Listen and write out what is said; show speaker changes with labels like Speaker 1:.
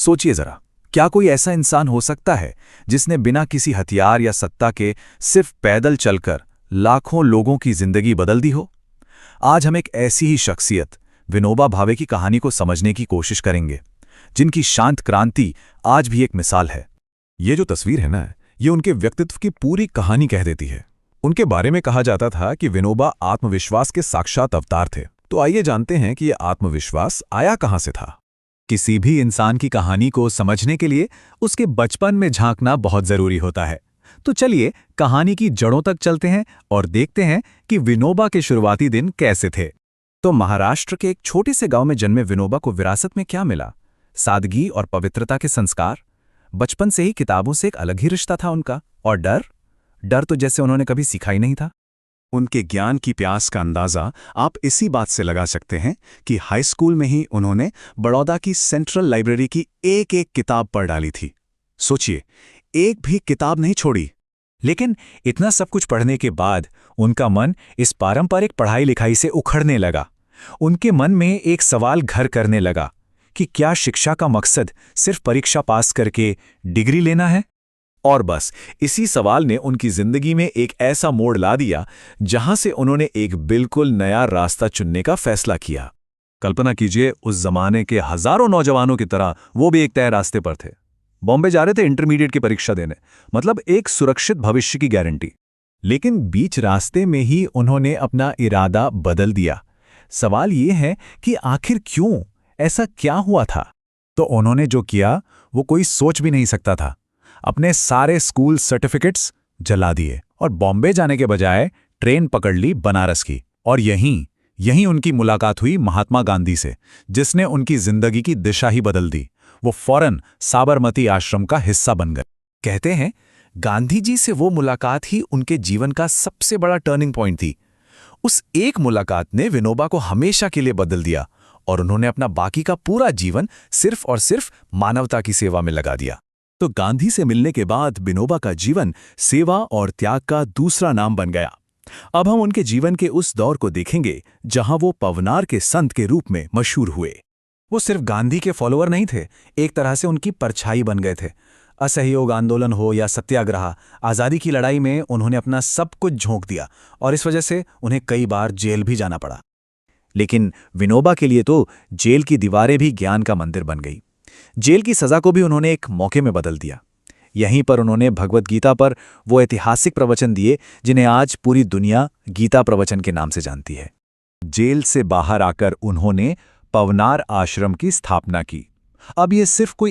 Speaker 1: सोचिए जरा, क्या कोई ऐसा इंसान हो सकता है जिसने बिना किसी हथियार या सत्ता के सिर्फ पैदल चलकर लाखों लोगों की जिंदगी बदल दी हो? आज हम एक ऐसी ही शख्सियत विनोबा भावे की कहानी को समझने की कोशिश करेंगे, जिनकी शांत क्रांति आज भी एक मिसाल है।
Speaker 2: ये जो तस्वीर है ना, ये उनके व्यक्तित्व की पूरी कहानी कह देती है। उनके बारे में कहा जाता था कि विनोबा आत्मविश्वास के साक्षात अवतार थे। तो आइए जानते हैं कि ये आत्मविश्वास आया कहां से था।
Speaker 1: किसी भी इंसान की कहानी को समझने के लिए उसके बचपन में झांकना बहुत जरूरी होता है। तो चलिए कहानी की जड़ों तक चलते हैं और देखते हैं कि विनोबा के शुरुआती दिन कैसे थे। तो महाराष्ट्र के एक छोटे से गांव में जन्मे विनोबा को विरासत में क्या मिला? सादगी और पवित्रता के संस्कार। बचपन से ही किताबों से एक अलग ही रिश्ता था उनका। और डर तो जैसे उन्होंने कभी सीखा ही नहीं था।
Speaker 2: उनके ज्ञान की प्यास का अंदाजा आप इसी बात से लगा सकते हैं कि हाई स्कूल में ही उन्होंने बड़ौदा की सेंट्रल लाइब्रेरी की एक एक किताब पढ़ डाली थी। सोचिए, एक भी किताब नहीं छोड़ी।
Speaker 1: लेकिन इतना सब कुछ पढ़ने के बाद उनका मन इस पारंपरिक पढ़ाई लिखाई से उखड़ने लगा। उनके मन में एक सवाल घर करने लगा कि क्या शिक्षा का मकसद सिर्फ परीक्षा पास करके डिग्री लेना है? और बस इसी सवाल ने उनकी जिंदगी में एक ऐसा मोड़ ला दिया जहां से उन्होंने एक बिल्कुल नया रास्ता चुनने का फैसला किया। कल्पना कीजिए, उस जमाने के हजारों नौजवानों की तरह वो भी एक तय रास्ते पर थे। बॉम्बे जा रहे थे इंटरमीडिएट की परीक्षा देने, मतलब एक सुरक्षित भविष्य की गारंटी। लेकिन बीच रास्ते में ही उन्होंने अपना इरादा बदल दिया। सवाल ये है कि आखिर क्यों? ऐसा क्या हुआ था? तो उन्होंने जो किया वो कोई सोच भी नहीं सकता था। अपने सारे स्कूल सर्टिफिकेट्स जला दिए और बॉम्बे जाने के बजाय ट्रेन पकड़ ली बनारस की। और यहीं उनकी मुलाकात हुई महात्मा गांधी से, जिसने उनकी जिंदगी की दिशा ही बदल दी। वो फौरन साबरमती आश्रम का हिस्सा बन गए। कहते हैं गांधी जी से वो मुलाकात ही उनके जीवन का सबसे बड़ा टर्निंग पॉइंट थी। उस एक मुलाकात ने विनोबा को हमेशा के लिए बदल दिया और उन्होंने अपना बाकी का पूरा जीवन सिर्फ और सिर्फ मानवता की सेवा में लगा दिया। तो गांधी से मिलने के बाद विनोबा का जीवन सेवा और त्याग का दूसरा नाम बन गया। अब हम उनके जीवन के उस दौर को देखेंगे जहां वो पवनार के संत के रूप में मशहूर हुए। वो सिर्फ गांधी के फॉलोअर नहीं थे, एक तरह से उनकी परछाई बन गए थे। असहयोग आंदोलन हो या सत्याग्रह, आज़ादी की लड़ाई में उन्होंने अपना सब कुछ झोंक दिया और इस वजह से उन्हें कई बार जेल भी जाना पड़ा। लेकिन विनोबा के लिए तो जेल की दीवारें भी ज्ञान का मंदिर बन गई। जेल की सजा को भी उन्होंने एक मौके में बदल दिया। यहीं पर उन्होंने भगवत गीता पर वो ऐतिहासिक प्रवचन दिए जिन्हें आज पूरी दुनिया गीता प्रवचन के नाम से जानती है। जेल से बाहर आकर उन्होंने पवनार आश्रम की स्थापना की। अब ये सिर्फ कोई